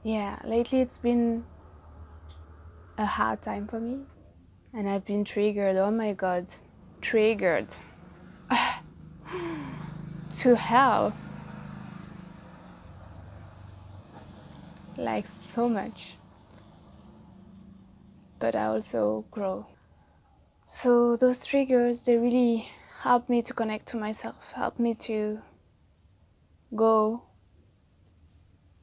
Yeah, lately it's been a hard time for me, and I've been triggered. Oh my god, triggered to hell, like so much. But I also grow. So those triggers, they really help me to connect to myself, help me to go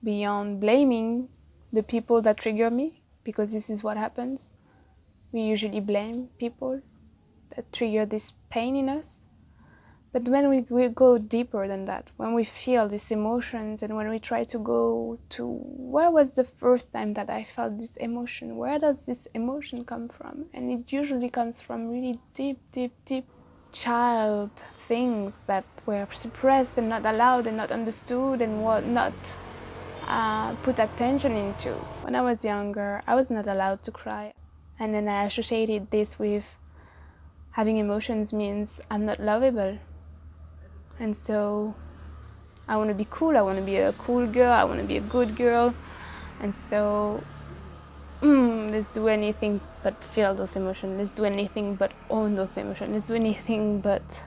beyond blaming the people that trigger me, because this is what happens. We usually blame people that trigger this pain in us. But when we go deeper than that, when we feel these emotions, and when we try to go to where was the first time that I felt this emotion, where does this emotion come from? And it usually comes from really deep, deep, deep child things that were suppressed and not allowed and not understood and were not put attention into. When I was younger, I was not allowed to cry. And then I associated this with having emotions means I'm not lovable. And so I want to be cool, I want to be a cool girl, I want to be a good girl. And so let's do anything but feel those emotions. Let's do anything but own those emotions. Let's do anything but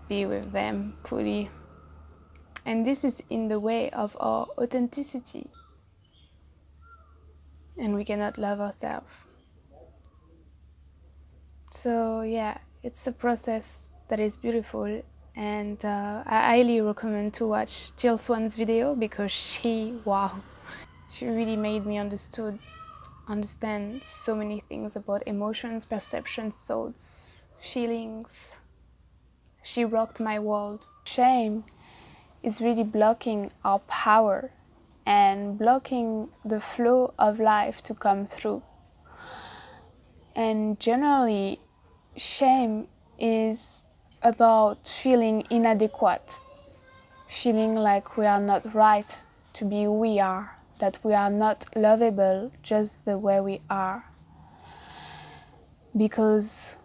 be with them fully. And this is in the way of our authenticity. And we cannot love ourselves. So yeah, it's a process that is beautiful. And I highly recommend to watch Teal Swan's video, because she really made me understand so many things about emotions, perceptions, thoughts, feelings. She rocked my world. Shame is really blocking our power and blocking the flow of life to come through. And generally, shame is about feeling inadequate, feeling like we are not right to be who we are, that we are not lovable just the way we are, because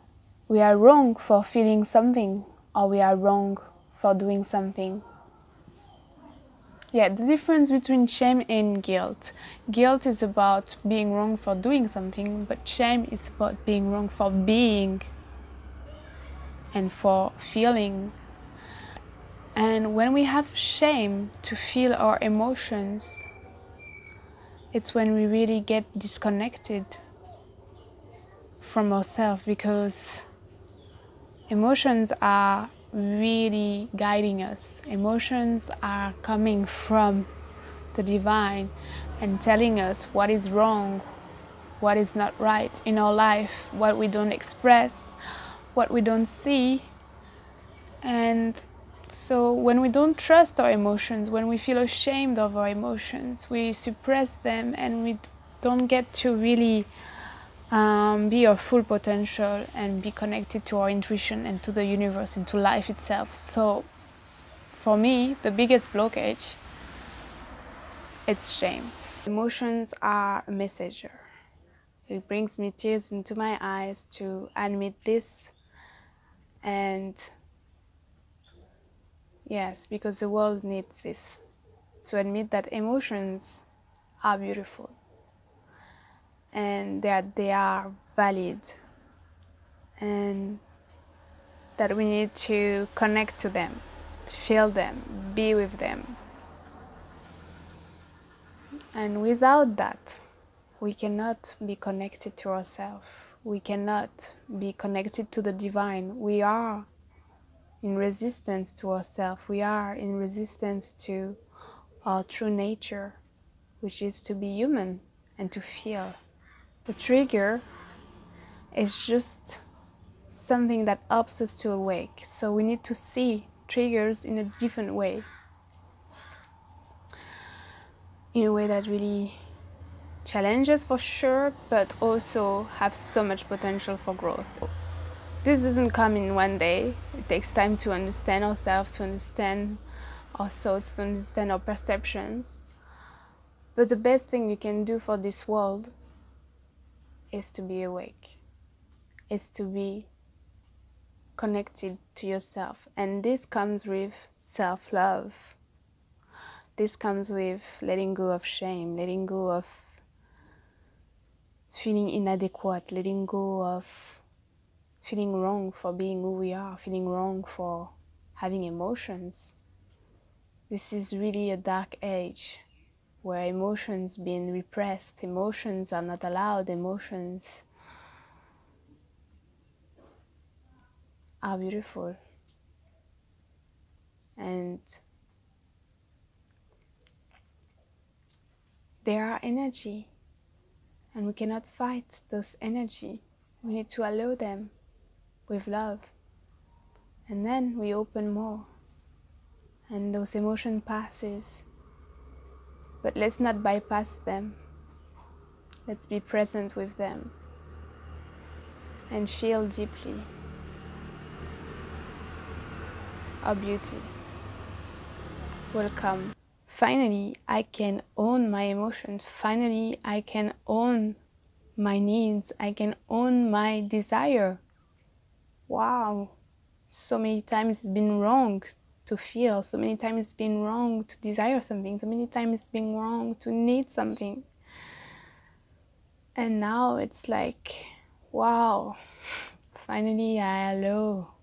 we are wrong for feeling something, or we are wrong for doing something. Yeah, the difference between shame and guilt. Guilt is about being wrong for doing something, but shame is about being wrong for being and for feeling. And when we have shame to feel our emotions, it's when we really get disconnected from ourselves, because emotions are really guiding us. Emotions are coming from the divine and telling us what is wrong, what is not right in our life, what we don't express, what we don't see. And so when we don't trust our emotions, when we feel ashamed of our emotions, we suppress them, and we don't get to really be our full potential and be connected to our intuition and to the universe and to life itself. So for me, the biggest blockage, it's shame. Emotions are a messenger. It brings me tears into my eyes to admit this. And yes, because the world needs this, to admit that emotions are beautiful and that they are valid, and that we need to connect to them, feel them, be with them. And without that, we cannot be connected to ourselves. We cannot be connected to the divine. We are in resistance to ourselves. We are in resistance to our true nature, which is to be human and to feel. The trigger is just something that helps us to awake. So we need to see triggers in a different way, in a way that really challenges for sure, but also have so much potential for growth. This doesn't come in one day. It takes time to understand ourselves, to understand our thoughts, to understand our perceptions. But the best thing you can do for this world is to be awake, is to be connected to yourself. And this comes with self-love. this comes with letting go of shame, letting go of feeling inadequate, letting go of feeling wrong for being who we are, feeling wrong for having emotions. This is really a dark age where emotions being repressed, emotions are not allowed, emotions are beautiful. And they are energy, and we cannot fight those energy. We need to allow them with love, and then we open more, and those emotions passes. But let's not bypass them. Let's be present with them and feel deeply our beauty will come. Finally, I can own my emotions. Finally, I can own my needs. I can own my desire. Wow, so many times it's been wrong to feel. So many times it's been wrong to desire something. So many times it's been wrong to need something. And now it's like, wow, finally I allow